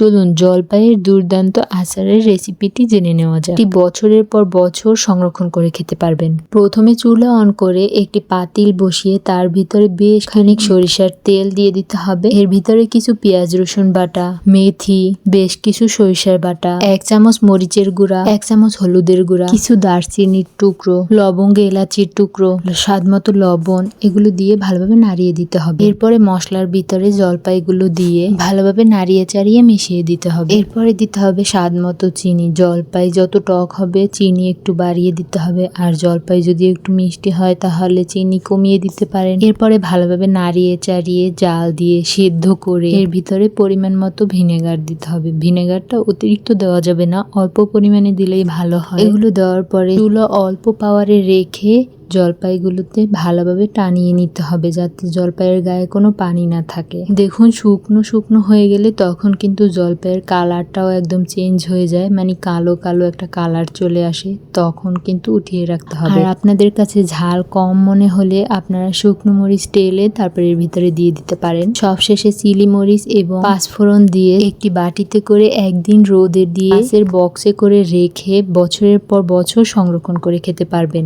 চলুন জলপাইয়ের দুর্দান্ত আচারের রেসিপিটি জেনে নেওয়া যাক। এটি বছরের পর বছর সংরক্ষণ করে খেতে পারবেন। প্রথমে চুলা অন করে একটি পাতিল বসিয়ে তার ভিতরে বেশ খানিক সরিষার তেল দিয়ে দিতে হবে। এর ভিতরে কিছু পেঁয়াজ রসুন বাটা, মেথি, বেশ কিছু সরিষার বাটা, 1 চামচ মরিচের গুঁড়া, 1 চামচ হলুদের গুঁড়া, কিছু দারচিনির টুকরো, লবঙ্গ এলাচির টুকরো, স্বাদ মতো লবণ, এগুলো দিয়ে ভালোভাবে নাড়িয়ে দিতে হবে। এরপরে মশলার ভিতরে জলপাইগুলো দিয়ে ভালোভাবে নাড়িয়ে চাড়িয়ে মিশিয়ে দিতে হবে। এরপরে দিতে হবে স্বাদ মতো চিনি। জলপাই যত টক হবে চিনি একটু বাড়িয়ে দিতে হবে, আর জলপাই যদি একটু মিষ্টি হয় তাহলে চিনি কমিয়ে দিতে পারেন। এরপরে ভালোভাবে নাড়িয়ে চাড়িয়ে জাল দিয়ে সিদ্ধ করে এর ভিতরে পরিমাণ মতো ভিনেগার দিতে হবে। ভিনেগারটা অতিরিক্ত দেওয়া যাবে না, অল্প পরিমাণে দিলেই ভালো হয়। এগুলো দেওয়ার পরে চুলা অল্প পাওয়ারে রেখে জলপাইগুলোতে ভালোভাবে টানিয়ে নিতে হবে, যাতে জলপাইয়ের গায়ে কোনো পানি না থাকে। দেখুন শুকনো শুকনো হয়ে গেলে তখন কিন্তু জলপাইয়ের কালারটাও একদম চেঞ্জ হয়ে যায়, মানে কালো কালো একটা কালার চলে আসে, তখন কিন্তু উঠিয়ে রাখতে হবে। আর আপনাদের কাছে ঝাল কম মনে হলে আপনারা শুকনো মরিচ টেলে তারপরে এর ভিতরে দিয়ে দিতে পারেন। সবশেষে চিলি মরিচ এবং পাঁচফোড়ন দিয়ে একটি বাটিতে করে একদিন রোদে দিয়ে কাঁচের বক্সে করে রেখে বছরের পর বছর সংরক্ষণ করে খেতে পারবেন।